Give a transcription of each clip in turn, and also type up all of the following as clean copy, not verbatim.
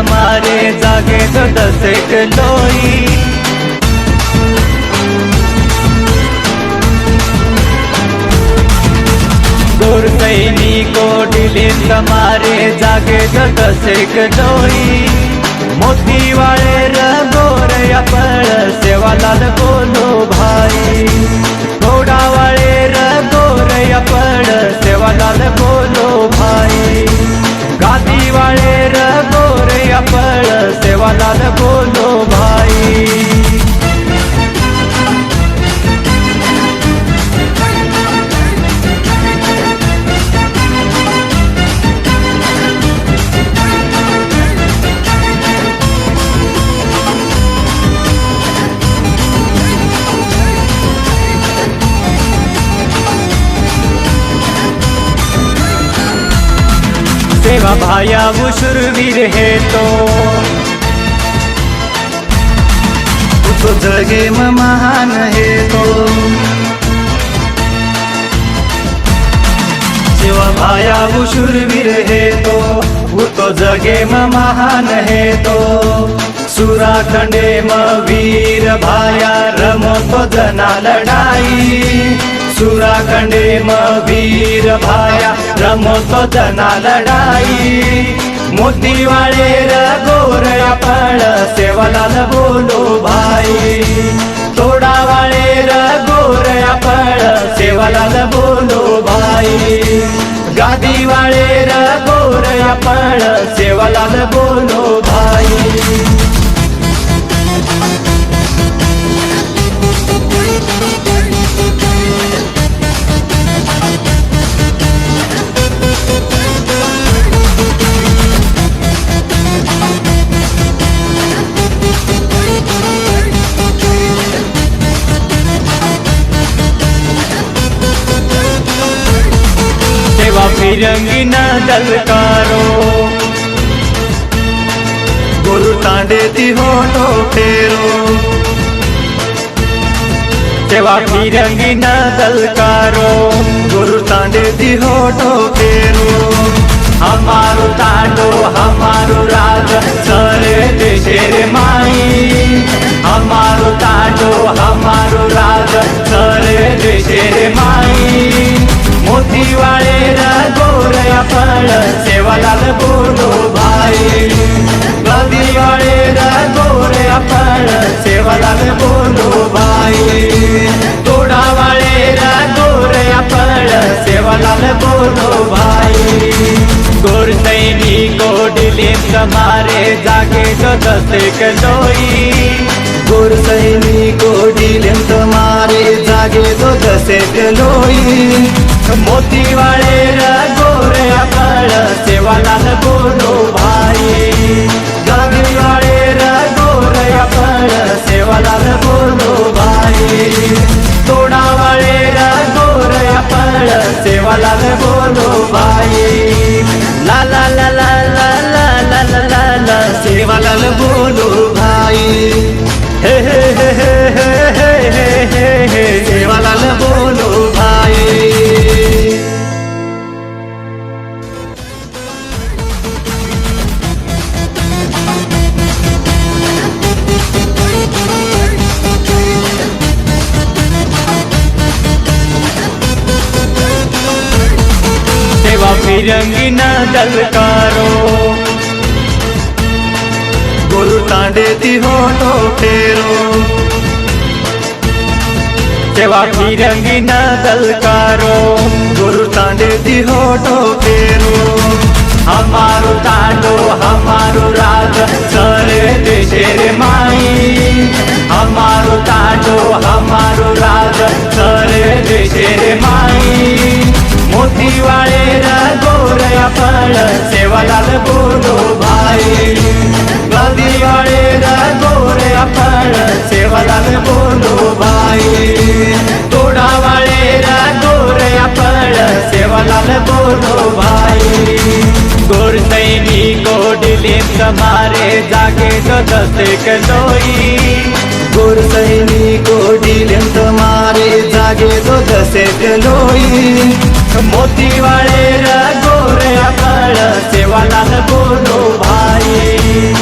मारे जागे तो दसेक लोई। गोर सैनिको डिलिंद मारे जागे तो दसेक लोई। मोती वाले रगोर अपळ सेवालाल बोलो भाई। घोडा वाले रगोर अपळ सेवालाल बोलो भाई। गादी वाले रगोर अपळ सेवालाल बोलो भाई। सेवा भाया वो शूरवीर है तो जगे में महान है तो। सेवा भाया वो शूरवीर है तो वो तो जगे में महान है तो। सुराखंडे में वीर भाया रमो तो जना लड़ाई। सुराखंडे में वीर भाया रमो तो जना लड़ाई। मोती वाले रगोर अपळ सेवालाल बोलो भाई। तोड़ा वाले रगोर अपळ सेवालाल बोलो भाई। गादी वाले रगोर अपळ सेवालाल बोलो भाई। फिरंगी न दलकारो गुरु तांडे ती होठो फेरो। सेवा फिरंगी न दलकारो गुरु तांडे ती होठो फेरो। हमारो तांडो हमारो राज सरे देशे रे माई। हमारो तांडो हमारो राज सरे देशे रे माई। मोती वाले रगोर अपळ सेवालाल बोलो भाई। गादी वाले रगोर अपळ सेवालाल बोलो भाई। तोड़ा वाले रगोर अपळ सेवालाल बोलो भाई। गोर सैनिको डिलिंद मारे जागे तो दसेक लोई। गोर सैनिको डिलिंद मारे जागे तो दसेक लोई। मोती वाले रगोर अपळ सेवालाल बोलो भाई। गादी वाले रगोर अपळ सेवालाल बोलो भाई। तोड़ा वाले रगोर अपळ सेवालाल बोलो भाई। ला ला ला ला ला ला ला ला ला ला सेवालाल बोलो भाई। हे हे हे हे हे हे हे हे सेवालाल बोलो भाई। सेवा फिरंगी न दलकारो गुरु तांडे ती होठो फेरो। सेवा फिरंगी न दलकारो गुरु तांडे ती होठो फेरो। हमारो तांडो हमारो राज सरे देशे रे माई। हमारो तांडो हमारो राज सरे देशे रे माई। मोती वाले रगोर अपळ सेवालाल बोलो भाई। गादी वाले रगोर अपळ सेवालाल बोलो भाई। तोड़ा वाले रगोर अपळ सेवालाल बोलो भाई। गोर सैनिको डिलिंद मारे जागे तो दसेक लोई। गोर सैनिको डिलिंद मारे जागे तो दसेक लोई। मोती वाले रगोर अपळ सेवालाल बोलो भाई।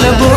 लाल